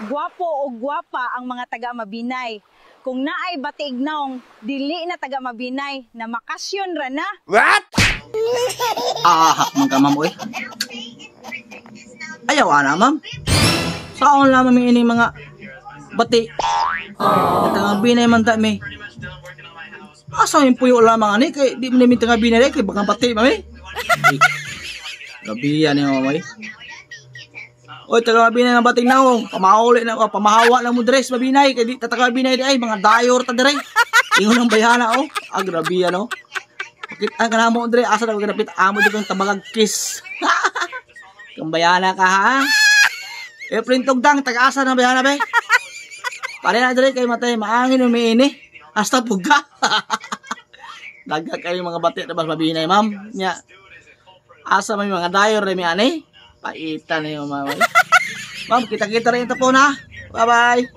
Gwapo o gwapa ang mga taga Mabinay. Kung naay batignaong dili na taga Mabinay na makasyon ra na. What? Man ka, ma'am, oy. Ayaw, ma'am. Saan lamang may ining mga bati? Tanga binay man ta, may. Asa yung puyo lamang, ani? Kay di mo namin tanga binay, kay baka bati, mami. Gabi yan yung mamay. Oy, taga Mabinay ng bating na oh. Pamahawa lang mo dress Mabinay. Kaya di taga Mabinay di ay mga dayor ta dire. Ingon ang bayana oh. Grabe yan oh. Bakit ang kanamo dire asa na ganapit amo di kang tabagag kiss. Kung bayana ka ha. Printog dang taga asa na bayana be. Pare na dire kay matay maangin umiini. Hasta puga. Daga kayo mga bati na bas Mabinay ma'am. Nya. Asa may mga dayor mi ani. Paitan na yung mama. Ma'am, kita-kita rin ito po na. Bye-bye.